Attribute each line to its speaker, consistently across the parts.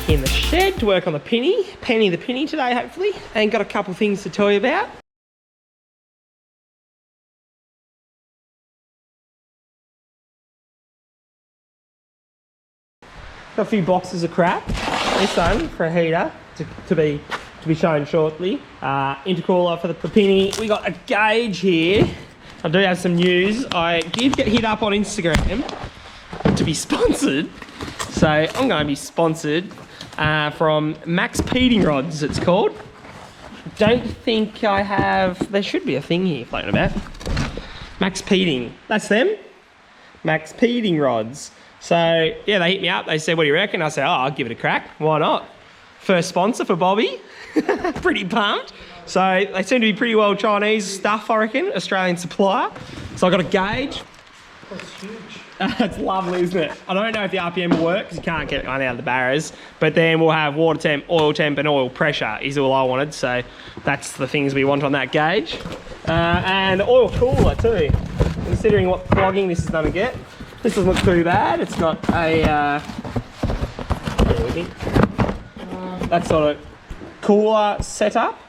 Speaker 1: back in the shed to work on the Penny the Penny today, hopefully, and got a couple things to tell you about. Got a few boxes of crap. This one for a heater to be shown shortly. Intercooler for the Penny. We got a gauge here. I do have some news. I did get hit up on Instagram to be sponsored. So I'm going to be sponsored from Max Peating Rods, it's called. Don't think I have... There should be a thing here floating about. Max Peating. That's them. Max Peating Rods. So, yeah, they hit me up. They said, what do you reckon? I said, oh, I'll give it a crack. Why not? First sponsor for Bobby. Pretty pumped. So they seem to be pretty well Chinese stuff, I reckon. Australian supplier. So I got a gauge.
Speaker 2: That's huge.
Speaker 1: It's lovely, isn't it? I don't know if the RPM will work because you can't get one out of the barras. But then we'll have water temp, and oil pressure is all I wanted. So that's the things we want on that gauge. And oil cooler too. Considering what clogging this is going to get. This doesn't look too bad. It's got a that sort of cooler setup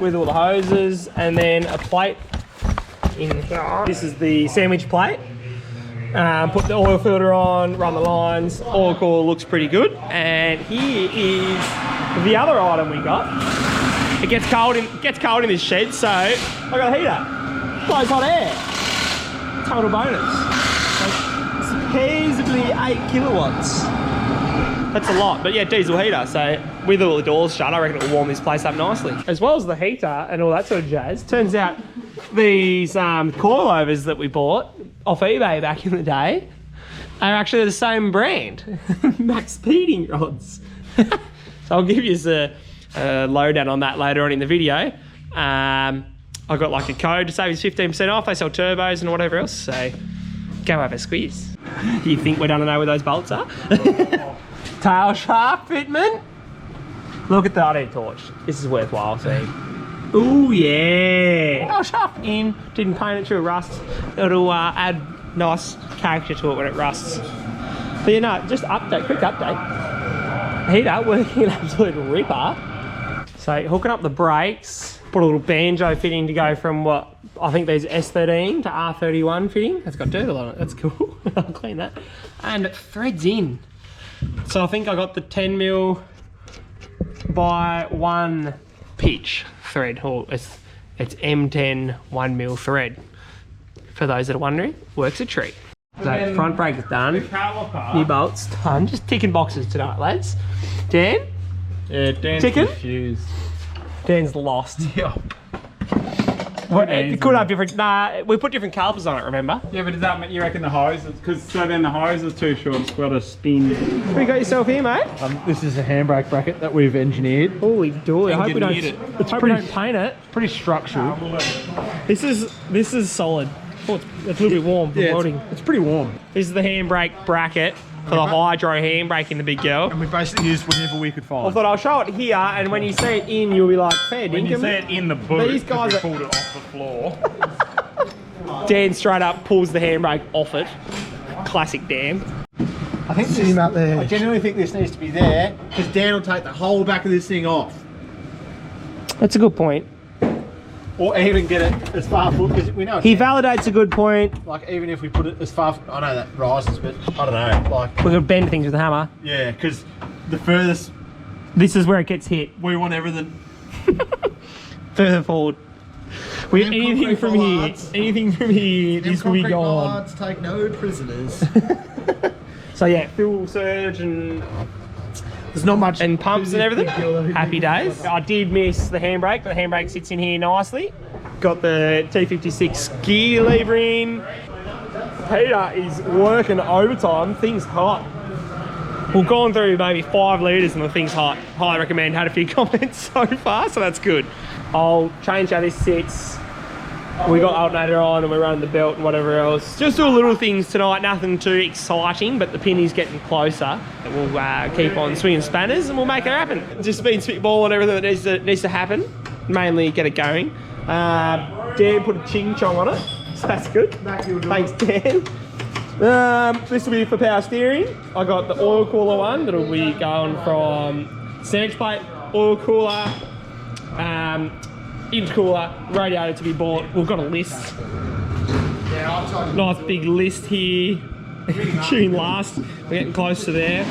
Speaker 1: with all the hoses, and then a plate in here. This is the sandwich plate. Put the oil filter on, run the lines. Oil cooler looks pretty good. And here is the other item we got. It gets cold in this shed, so I got a heater. Blows hot air. Total bonus. Supposedly 8 kilowatts. That's a lot, but yeah, diesel heater. So with all the doors shut, I reckon it'll warm this place up nicely. As well as the heater and all that sort of jazz. Turns out these coilovers that we bought off eBay back in the day are actually the same brand. Max Peating Rods. So I'll give you a lowdown on that later on in the video. I got like a code to save us 15% off. They sell turbos and whatever else, so go have a squeeze. Do you think we don't know where those bolts are? Tail shaft fitment. Look at that, I need a torch. This is worthwhile seeing. Ooh yeah. Tail shaft in, didn't paint it to a rust. It'll add nice character to it when it rusts. But you know, just quick update. Heater working an absolute ripper. So hooking up the brakes, put a little banjo fitting to go from what I think there's S13 to R31 fitting. It's got dirt on it, that's cool. I'll clean that. And it threads in. So I think I got the 10mm by 1 pitch thread, or it's M10 1mm thread. For those that are wondering, works a treat. So front brake is done, new bolts done. Just ticking boxes tonight, lads. Dan?
Speaker 2: Yeah, Dan's confused.
Speaker 1: Dan's lost.
Speaker 2: Yep.
Speaker 1: It could have different, we put different calipers on it, remember?
Speaker 2: Yeah, but does that mean you reckon the hose, because so then the hose is too short, it's got to spin.
Speaker 1: What you got yourself here, mate?
Speaker 2: This is a handbrake bracket that we've engineered.
Speaker 1: Holy dooly, I hope we don't paint it.
Speaker 2: Pretty structural.
Speaker 1: This is solid. Oh, it's a little bit warm from welding.
Speaker 2: It's pretty warm.
Speaker 1: This is the handbrake bracket for the hydro handbrake in the big girl.
Speaker 2: And we basically used whatever we could find.
Speaker 1: I thought I'll show it here, and when you see it in, you'll be like, fair dinkum.
Speaker 2: When you see it in the boot,
Speaker 1: these guys
Speaker 2: we pulled it off the floor.
Speaker 1: Dan straight up pulls the handbrake off it. Classic Dan.
Speaker 3: I think this up there. I genuinely think this needs to be there, because Dan will take the whole back of this thing off.
Speaker 1: That's a good point.
Speaker 3: Or even get it as far forward, because we know
Speaker 1: he validates a good point.
Speaker 3: Like, even if we put it as far, I know that rises, but I don't know. Like,
Speaker 1: we could bend things with a hammer.
Speaker 3: Yeah, because the furthest.
Speaker 1: This is where it gets hit.
Speaker 3: We want everything
Speaker 1: further forward. Anything from here, this will be gone.
Speaker 3: Take no prisoners.
Speaker 1: So yeah, fuel surge and
Speaker 3: there's not much,
Speaker 1: and pumps and everything. Happy days. I did miss the handbrake, but the handbrake sits in here nicely. Got the T56 gear lever in. Peter is working overtime. Thing's hot. We've gone through maybe 5 litres and the thing's hot. Highly recommend. Had a few comments so far, so that's good. I'll change how this sits. We got alternator on and we're running the belt and whatever else. Just do little things tonight, nothing too exciting, but the Penny's getting closer. We'll keep on swinging spanners and we'll make it happen. Just been spitballing everything that needs to happen, mainly get it going. Dan put a ching chong on it, so that's good. Thanks, Dan. This will be for power steering. I got the oil cooler one that'll be going from sandwich plate, oil cooler, intercooler, radiator to be bought. We've got a list. Nice big list here. June last. We're getting close to there.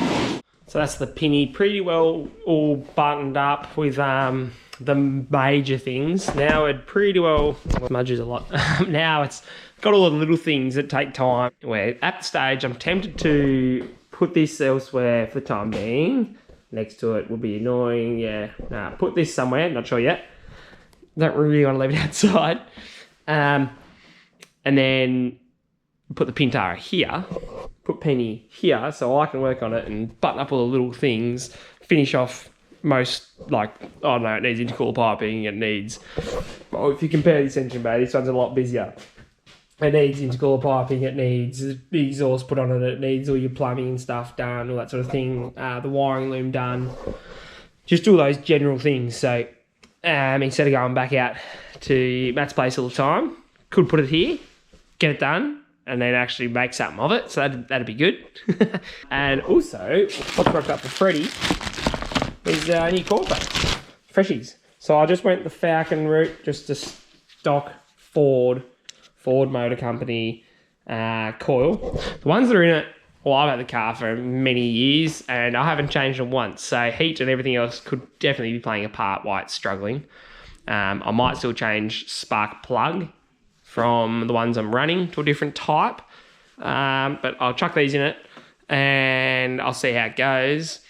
Speaker 1: So that's the Pinny, pretty well all buttoned up with the major things. Now it pretty well smudges a lot. Now it's got all the little things that take time. Where at the stage I'm tempted to put this elsewhere for the time being. Next to it would be annoying. Yeah, nah, put this somewhere, not sure yet. Don't really want to leave it outside. And then put the Pintara here, put Penny here, so I can work on it and button up all the little things, finish off most, like, I don't know, it needs intercooler piping, it needs, well, if you compare this engine bay, this one's a lot busier. It needs intercooler piping, it needs the exhaust put on it, it needs all your plumbing and stuff done, all that sort of thing, the wiring loom done, just all those general things. So instead of going back out to Matt's place all the time, could put it here, get it done, and then actually make something of it. So that'd be good. And also, what's rocked up for Freddy is new coil pack, freshies. So I just went the Falcon route, just a stock Ford Motor Company coil. The ones that are in it, well, I've had the car for many years and I haven't changed them once. So heat and everything else could definitely be playing a part why it's struggling. I might still change spark plug from the ones I'm running to a different type. But I'll chuck these in it and I'll see how it goes.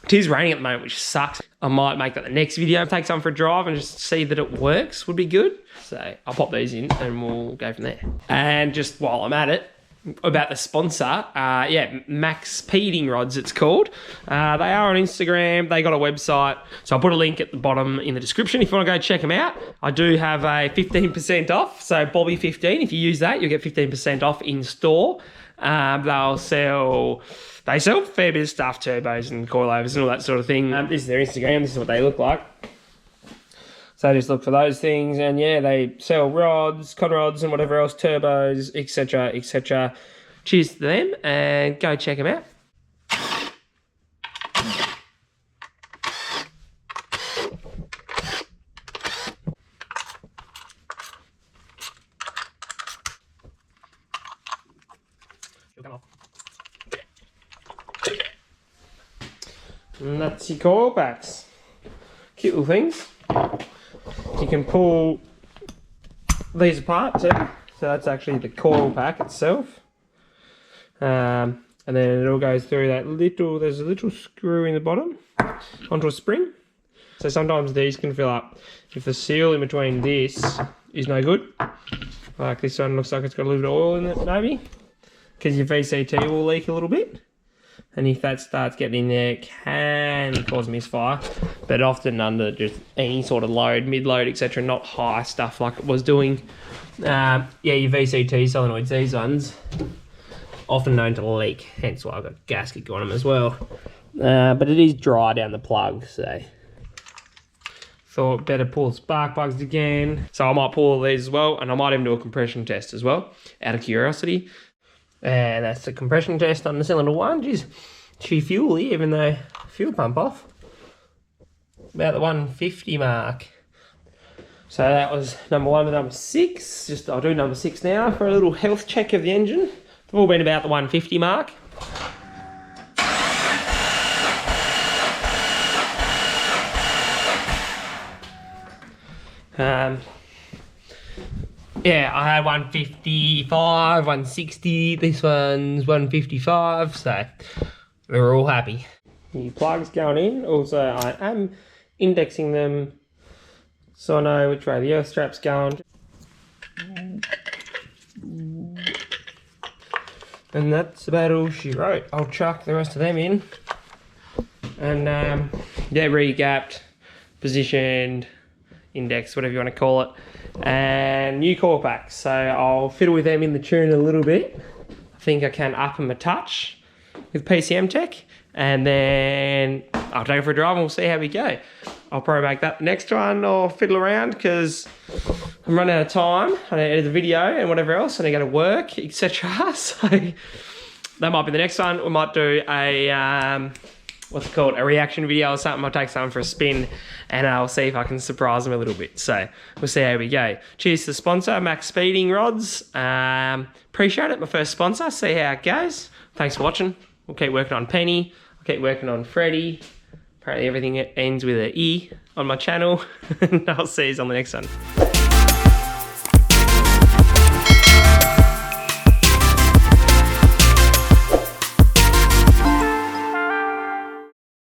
Speaker 1: It is raining at the moment, which sucks. I might make that the next video, take some for a drive and just see that it works would be good. So I'll pop these in and we'll go from there. And just while I'm at it, about the sponsor, yeah, Max Peating Rods it's called. They are on Instagram, they got a website, so I'll put a link at the bottom in the description if you want to go check them out. I do have a 15% off, so Bobby15, if you use that, you'll get 15% off in store. They sell a fair bit of stuff, turbos and coilovers and all that sort of thing. This is their Instagram, this is what they look like. So just look for those things, and yeah, they sell rods, con rods and whatever else, turbos, etc, etc. Cheers to them, and go check them out. And that's your coil packs. Cute little things. You can pull these apart too. So that's actually the coil pack itself. And then it all goes through that little, there's a little screw in the bottom onto a spring. So sometimes these can fill up. If the seal in between this is no good, like this one looks like it's got a little bit of oil in it maybe, because your VCT will leak a little bit. And if that starts getting in there, it can cause misfire, but often under just any sort of load, mid-load, etc., not high stuff like it was doing. Yeah, your VCT solenoids, these ones, often known to leak, hence why I've got a gasket on them as well. But it is dry down the plug, so thought better pull the spark plugs again. So I might pull all these as well, and I might even do a compression test as well, out of curiosity. And that's the compression test on the cylinder one. Geez, too fuely, even though fuel pump off. About the 150 mark. So that was number 1 to number 6. Just I'll do number 6 now for a little health check of the engine. They've all been about the 150 mark. Yeah, I had 155, 160, this one's 155, so we're all happy. The plugs going in, also I am indexing them so I know which way the earth strap's going. And that's about all she wrote. I'll chuck the rest of them in. And yeah, re-gapped, positioned, indexed, whatever you want to call it. And new coil packs, so I'll fiddle with them in the tune a little bit. I think I can up them a touch with PCM Tech, and then I'll take it for a drive and we'll see how we go. I'll probably make that the next one or fiddle around, because I'm running out of time. I need to edit the video and whatever else. I need to go to work, etc. So that might be the next one. We might do a, what's it called? A reaction video or something. I'll take someone for a spin and I'll see if I can surprise them a little bit. So we'll see how we go. Cheers to the sponsor, Max Speeding Rods. Appreciate it, my first sponsor. See how it goes. Thanks for watching. We'll keep working on Penny. I'll keep working on Freddy. Apparently everything ends with an E on my channel. And I'll see you on the next one.